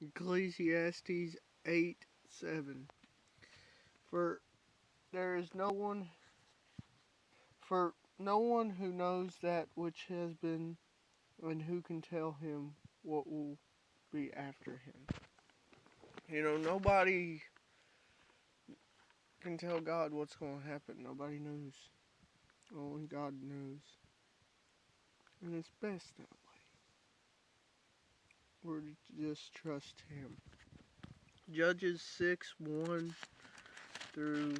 Ecclesiastes 8:7. For there is no one for no one who knows that which has been, and who can tell him what will be after him. Nobody can tell God what's going to happen. Nobody knows. Only God knows. And it's best that way. We're to just trust Him. Judges 6:1 through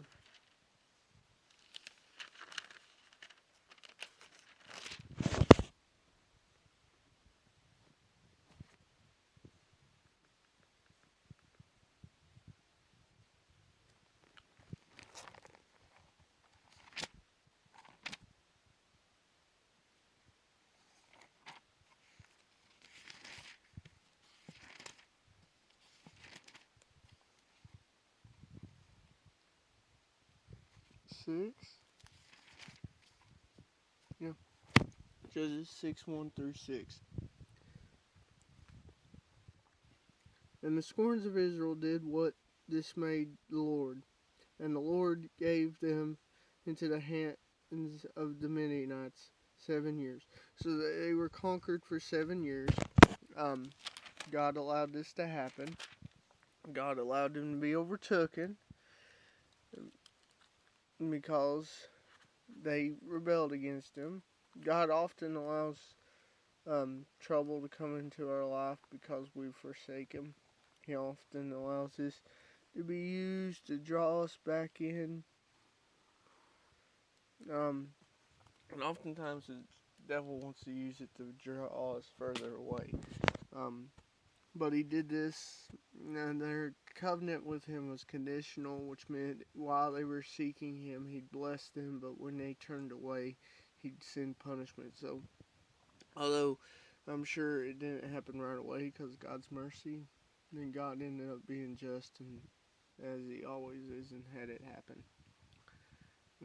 6. Yeah. Judges 6:1 through 6. And the scorns of Israel did what dismayed the Lord, and the Lord gave them into the hands of the Midianites 7 years. So they were conquered for 7 years. God allowed this to happen. God allowed them to be overtaken because they rebelled against Him. God often allows trouble to come into our life because we forsake Him. He often allows this to be used to draw us back in. And oftentimes the devil wants to use it to draw us further away. But he did this, and their covenant with Him was conditional, which meant while they were seeking Him, He'd bless them, but when they turned away, He'd send punishment. So, although I'm sure it didn't happen right away because God's mercy, then God ended up being just, and as He always is, and had it happen.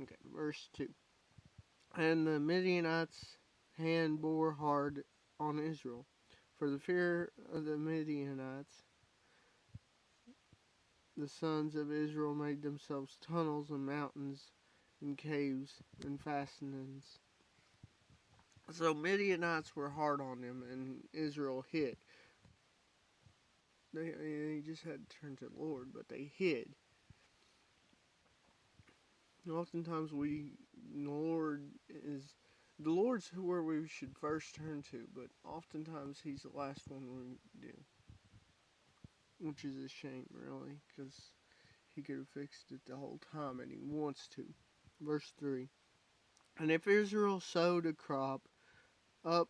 Okay, verse 2. And the Midianites' hand bore hard on Israel. For the fear of the Midianites, the sons of Israel made themselves tunnels and mountains and caves and fastenings. So Midianites were hard on them, and Israel hid. They just had to turn to the Lord, but they hid. And oftentimes the Lord's where we should first turn to, but oftentimes He's the last one we do. Which is a shame, really, because He could have fixed it the whole time, and He wants to. Verse 3. And if Israel sowed a crop up,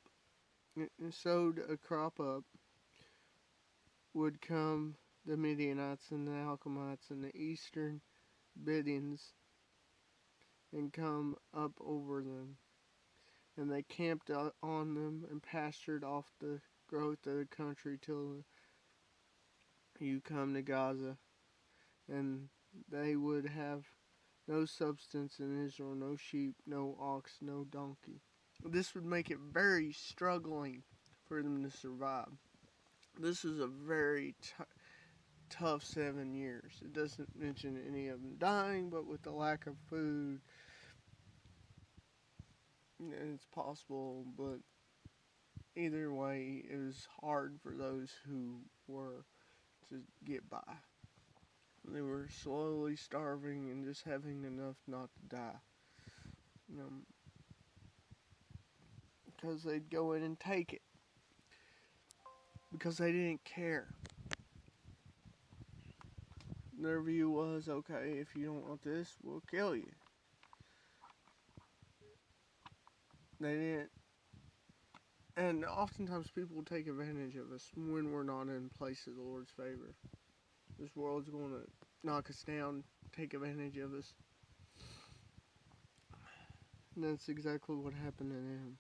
would come the Midianites and the Alchemites and the eastern Biddins and come up over them. And they camped on them and pastured off the growth of the country till you come to Gaza. And they would have no substance in Israel, no sheep, no ox, no donkey. This would make it very struggling for them to survive. This is a very tough 7 years. It doesn't mention any of them dying, but with the lack of food, it's possible. But either way, it was hard for those who were to get by. They were slowly starving and just having enough not to die. Because they'd go in and take it. Because they didn't care. Their view was, okay, if you don't want this, we'll kill you. They didn't. And oftentimes people take advantage of us when we're not in place of the Lord's favor. This world's going to knock us down, take advantage of us. And that's exactly what happened to them.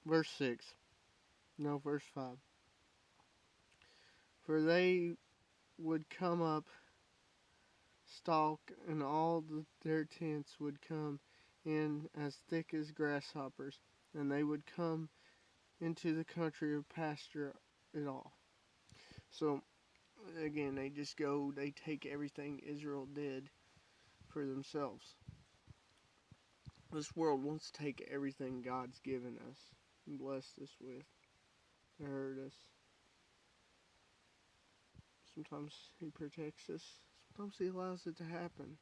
Verse 5. For they would come up, stalk, and all their tents would come in as thick as grasshoppers, and they would come into the country of pasture it all. So again, they just go, they take everything Israel did for themselves. This world wants to take everything God's given us and blessed us with, to hurt us. Sometimes He protects us, sometimes He allows it to happen.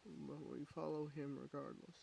But we follow Him regardless.